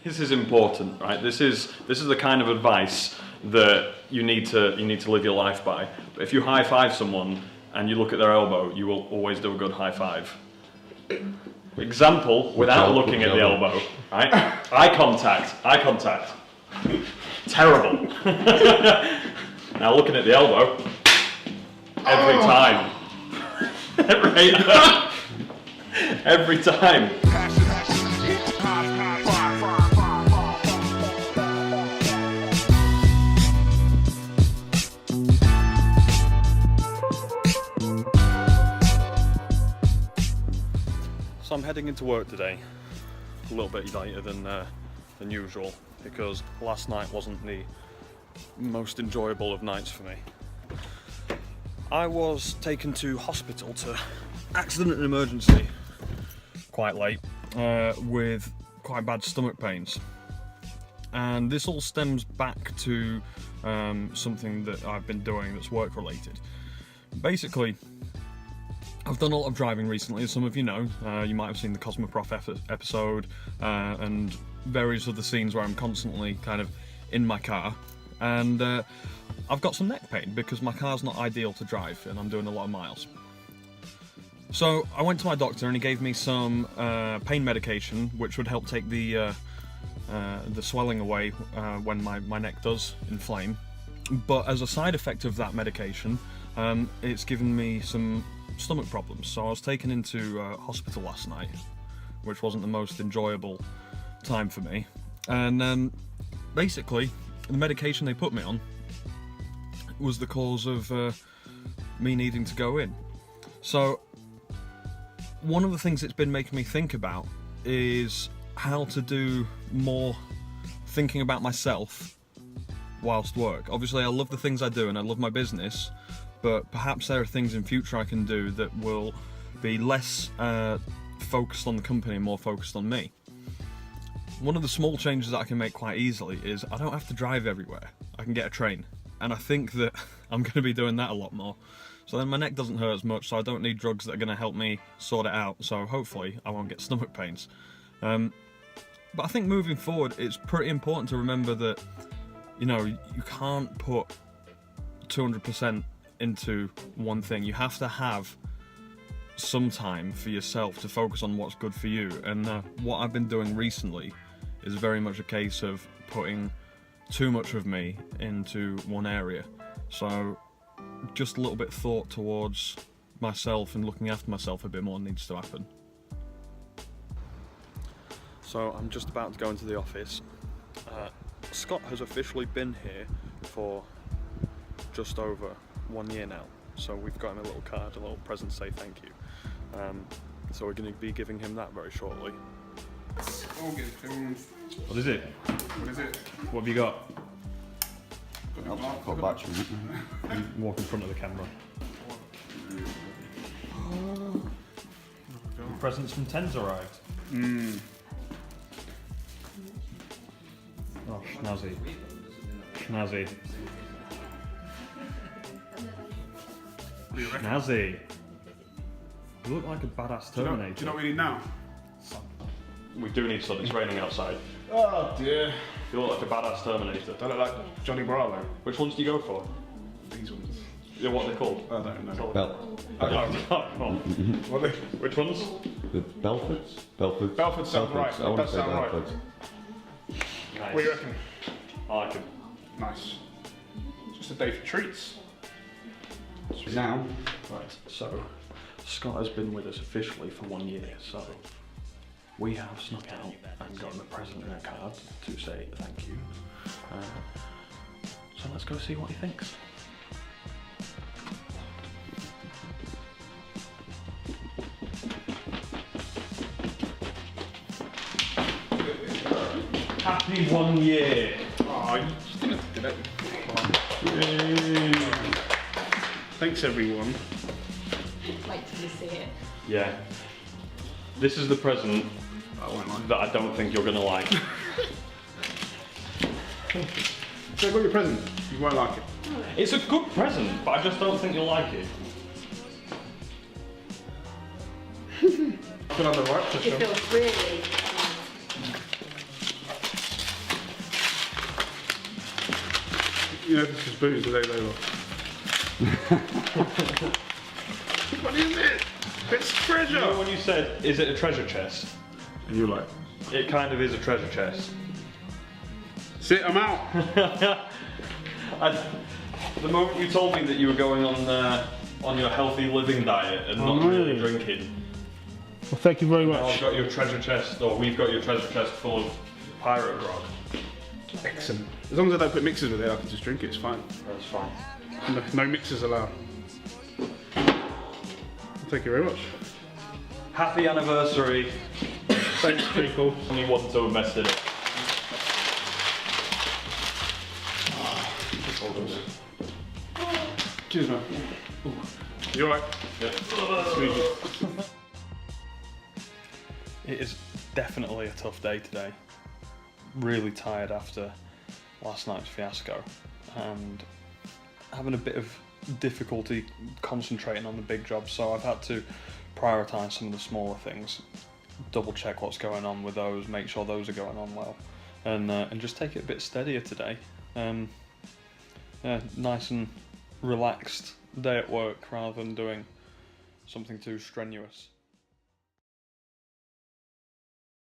This is important, right? This is the kind of advice that you need to live your life by. But if you high five someone and you look at their elbow, you will always do a good high five. Example, without looking at the elbow, right? Eye contact. Terrible. Now looking at the elbow, every time. Right? Every time. So I'm heading into work today, a little bit later than usual, because last night wasn't the most enjoyable of nights for me. I was taken to hospital to accident and emergency quite late with quite bad stomach pains, and this all stems back to something that I've been doing that's work related. Basically, I've done a lot of driving recently, as some of you know. You might have seen the Cosmoprof episode and various other scenes where I'm constantly kind of in my car, and I've got some neck pain because my car's not ideal to drive and I'm doing a lot of miles. So I went to my doctor and he gave me some pain medication which would help take the swelling away when my neck does inflame. But as a side effect of that medication, it's given me some stomach problems. So I was taken into hospital last night, which wasn't the most enjoyable time for me. And basically, the medication they put me on was the cause of me needing to go in. So one of the things it's been making me think about is how to do more thinking about myself whilst work. Obviously I love the things I do and I love my business, but perhaps there are things in future I can do that will be less focused on the company and more focused on me. One of the small changes that I can make quite easily is I don't have to drive everywhere. I can get a train. And I think that I'm going to be doing that a lot more. So then my neck doesn't hurt as much, so I don't need drugs that are going to help me sort it out. So hopefully I won't get stomach pains. But I think moving forward, it's pretty important to remember that, you know, you can't put 200% into one thing. You have to have some time for yourself to focus on what's good for you. And what I've been doing recently is very much a case of putting too much of me into one area. So just a little bit of thought towards myself and looking after myself a bit more needs to happen. So I'm just about to go into the office. Scott has officially been here for just over 1 year now. So we've got him a little card, a little present to say thank you. So we're going to be giving him that very shortly. What is it? What is it? What have you got? Got battery. Walk in front of the camera. Presents from Ten's arrived. Oh, snazzy. Snazzy. Snazzy. You look like a badass Terminator. Do you know what we need now? We do need sun, it's raining outside. Oh dear. You look like a badass Terminator. Don't look like Johnny Bravo. Which ones do you go for? These ones. Yeah, what are they called? I don't know. What are they? Which ones? The Belfords? Belfords. Belford sounds right. I want That to say sounds right. Belfords. Nice. What do you reckon? I like them. Nice. It's just a day for treats. Now, Right, so Scott has been with us officially for 1 year, so we have snuck out and got him a present and a card to say thank you. So let's go see what he thinks. Happy 1 year! Oh, you just didn't have to do that. Yay. Thanks everyone. Wait till you see it. Yeah. This is the present I won't lie. that I don't think you're gonna like. So I got your present. You won't like it. It's a good present, but I just don't think you'll like it. Put on the right It pressure. feels really You know, this is booze, the day over. What is it? It's treasure! You know when you said, is it a treasure chest? And you're like, It kind of is a treasure chest. sit, I'm out! The moment you told me that you were going on your healthy living diet and not really drinking, Well, thank you very I've much. got your treasure chest, or we've got your treasure chest full of pirate grog. Excellent. As long as I don't put mixers with it, I can just drink it, it's fine. That's fine. No mixers allowed. Thank you very much. Happy anniversary. Thanks, people. Only one to have messed it up. Cheers, man. You alright? Yeah. Squeeze you. It is definitely a tough day today. Really tired after last night's fiasco and having a bit of difficulty concentrating on the big jobs, so I've had to prioritise some of the smaller things, double check what's going on with those, make sure those are going on well, and just take it a bit steadier today. Yeah, nice and relaxed day at work rather than doing something too strenuous.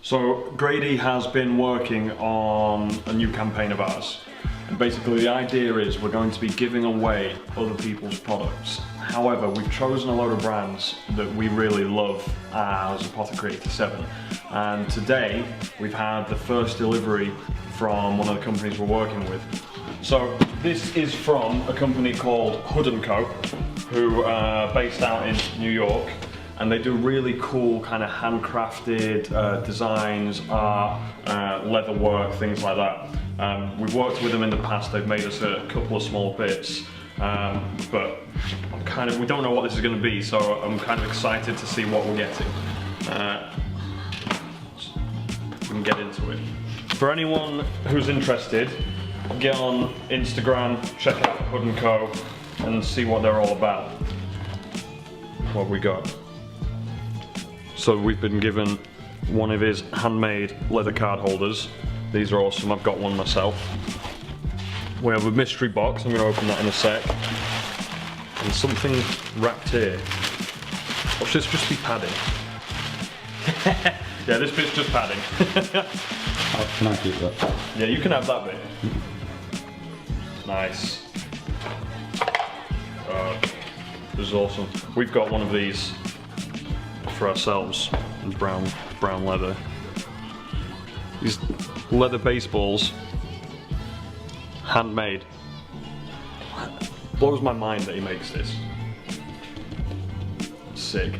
So Grady has been working on a new campaign of ours, and basically the idea is we're going to be giving away other people's products. However, we've chosen a load of brands that we really love as Apothecary 87, and today we've had the first delivery from one of the companies we're working with. So this is from a company called Hood & Co, who are based out in New York. And they do really cool kind of handcrafted designs, art, leather work, things like that. We've worked with them in the past, they've made us a couple of small bits, but we don't know what this is going to be, so I'm kind of excited to see what we're getting. We can get into it. For anyone who's interested, get on Instagram, check out Hood & Co and see what they're all about. What have we got? So we've been given one of his handmade leather card holders. These are awesome, I've got one myself. We have a mystery box, I'm going to open that in a sec. And something wrapped here. Or should this just be padding? Yeah, this bit's just padding. Can I keep that? Yeah, you can have that bit. Nice. This is awesome. We've got one of these for ourselves in brown leather. These leather baseballs, handmade. Blows my mind that he makes this. Sick.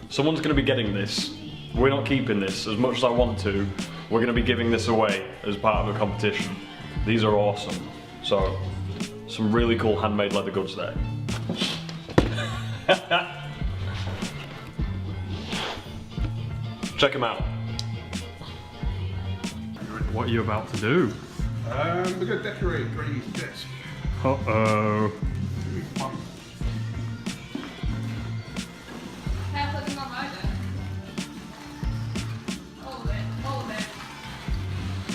Someone's going to be getting this. We're not keeping this. As much as I want to, we're going to be giving this away as part of a competition. These are awesome. So, some really cool handmade leather goods there. Check them out. What are you about to do? We're going to decorate Grady's desk. Uh-oh. Careful, it's not right there. All of it, all of it.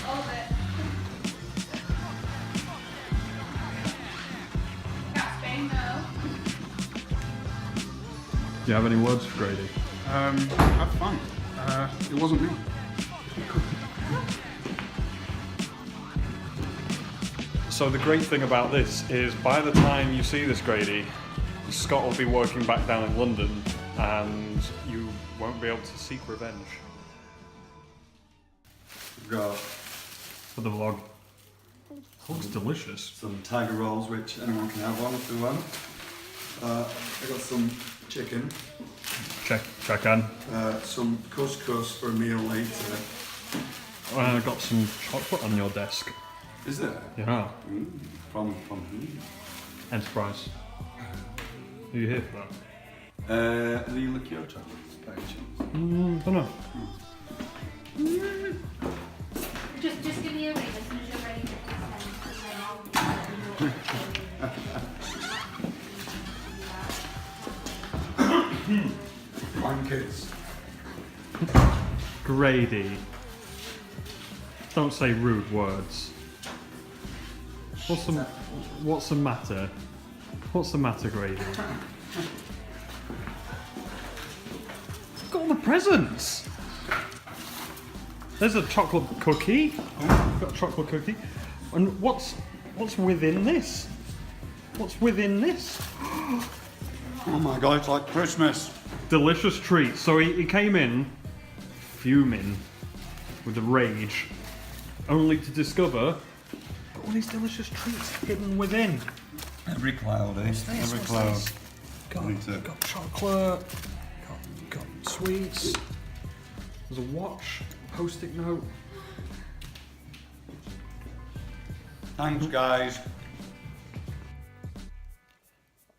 All of it. Gasping, no. Do you have any words for Grady? Have fun. It wasn't me. So the great thing about this is by the time you see this, Grady, Scott will be working back down in London and you won't be able to seek revenge. We've got For the vlog. Looks delicious. some tiger rolls, which anyone can have one if they want. I got some chicken, Check on. some couscous for a meal later. I got some chocolate on your desk. Is there? Yeah. From who? Enterprise. Are you here for that? Do you lick your chocolates by any chance? Don't know. Just give me a ring as soon as you're ready to Fine kids. Grady. Don't say rude words. What's the matter? What's the matter, Grady? Got all the presents. There's a chocolate cookie. Got a chocolate cookie. And what's within this? What's within this? Oh my god, it's like Christmas. Delicious treats. So he came in fuming with a rage, only to discover got all these delicious treats hidden within. Every cloud, eh? Every cloud. Got chocolate, got sweets. There's a watch, post-it note. Thanks, guys.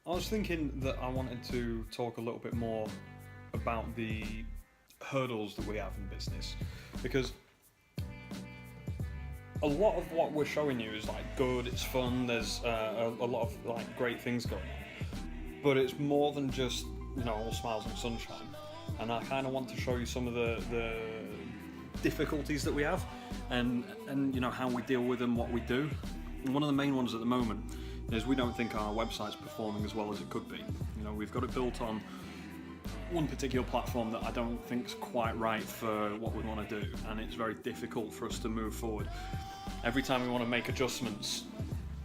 I was thinking that I wanted to talk a little bit more about the hurdles that we have in business, because a lot of what we're showing you is like good, it's fun, there's a lot of like great things going on, but it's more than just, you know, all smiles and sunshine. And I kind of want to show you some of the difficulties that we have, and you know, how we deal with them, what we do. And one of the main ones at the moment is we don't think our website's performing as well as it could be. You know, we've got it built on one particular platform that I don't think's quite right for what we want to do, and it's very difficult for us to move forward. Every time we want to make adjustments,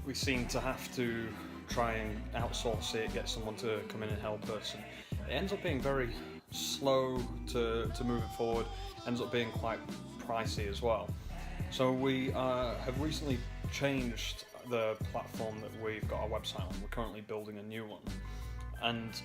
we seem to have to try and outsource it, get someone to come in and help us. And it ends up being very slow to move it forward, ends up being quite pricey as well. So we have recently changed the platform that we've got our website on. We're currently building a new one, and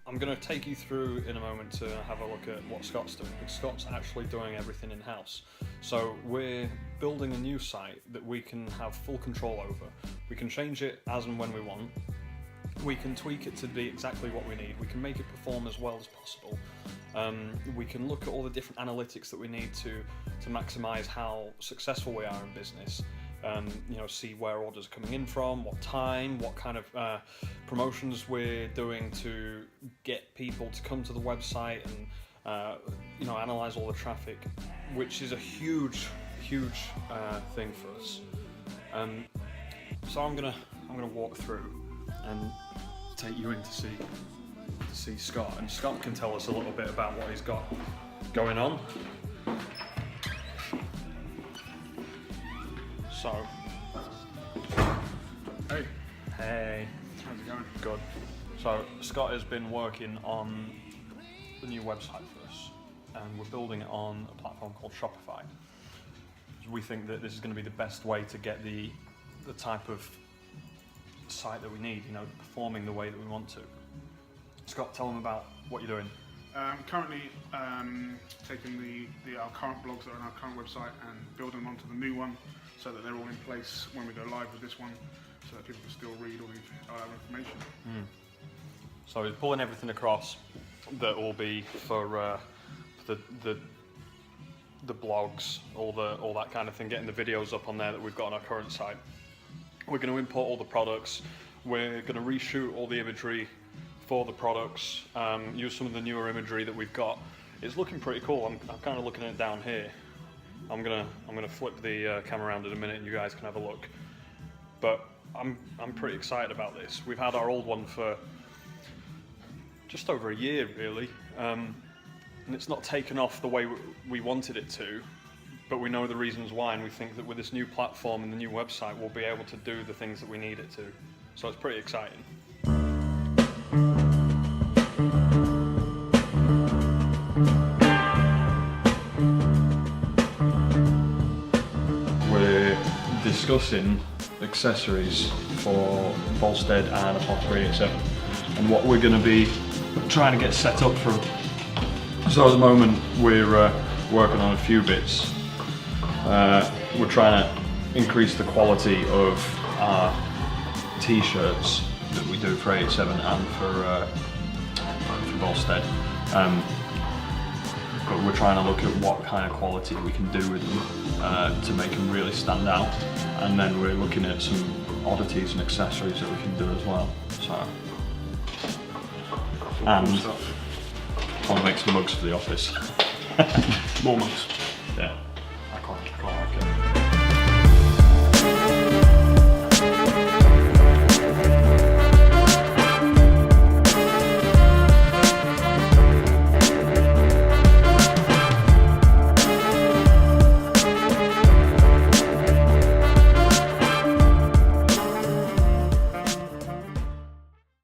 I'm going to take you through in a moment to have a look at what Scott's doing, because Scott's actually doing everything in-house. So we're building a new site that we can have full control over. We can change it as and when we want. We can tweak it to be exactly what we need. We can make it perform as well as possible. We can look at all the different analytics that we need to maximize how successful we are in business. You know, see where orders are coming in from, what time, what kind of promotions we're doing to get people to come to the website, and you know, analyze all the traffic, which is a huge thing for us. So I'm gonna walk through and take you in to see Scott, and Scott can tell us a little bit about what he's got going on. So, hey, How's it going? good. So Scott has been working on the new website for us, and we're building it on a platform called Shopify. We think that this is going to be the best way to get the type of site that we need, you know, performing the way that we want to. Scott, tell them about what you're doing. Currently taking our current blogs that are on our current website and building them onto the new one, so that they're all in place when we go live with this one, so that people can still read all the information. So he's pulling everything across that will be for the blogs, all that kind of thing, getting the videos up on there that we've got on our current site. We're going to import all the products. We're going to reshoot all the imagery for the products. Use some of the newer imagery that we've got. It's looking pretty cool. I'm kind of looking at it down here. I'm gonna flip the camera around in a minute, and you guys can have a look. But I'm pretty excited about this. We've had our old one for just over a year, really, and it's not taken off the way we wanted it to. But we know the reasons why, and we think that with this new platform and the new website, we'll be able to do the things that we need it to. So it's pretty exciting. We're discussing accessories for Volstead and Apothecary 87, and what we're going to be trying to get set up for. So at the moment we're working on a few bits. We're trying to increase the quality of our t-shirts that we do for 87 and for Volstead. But we're trying to look at what kind of quality we can do with them to make them really stand out. And then we're looking at some oddities and accessories that we can do as well. So, and I'll make some mugs for the office. More mugs. Yeah.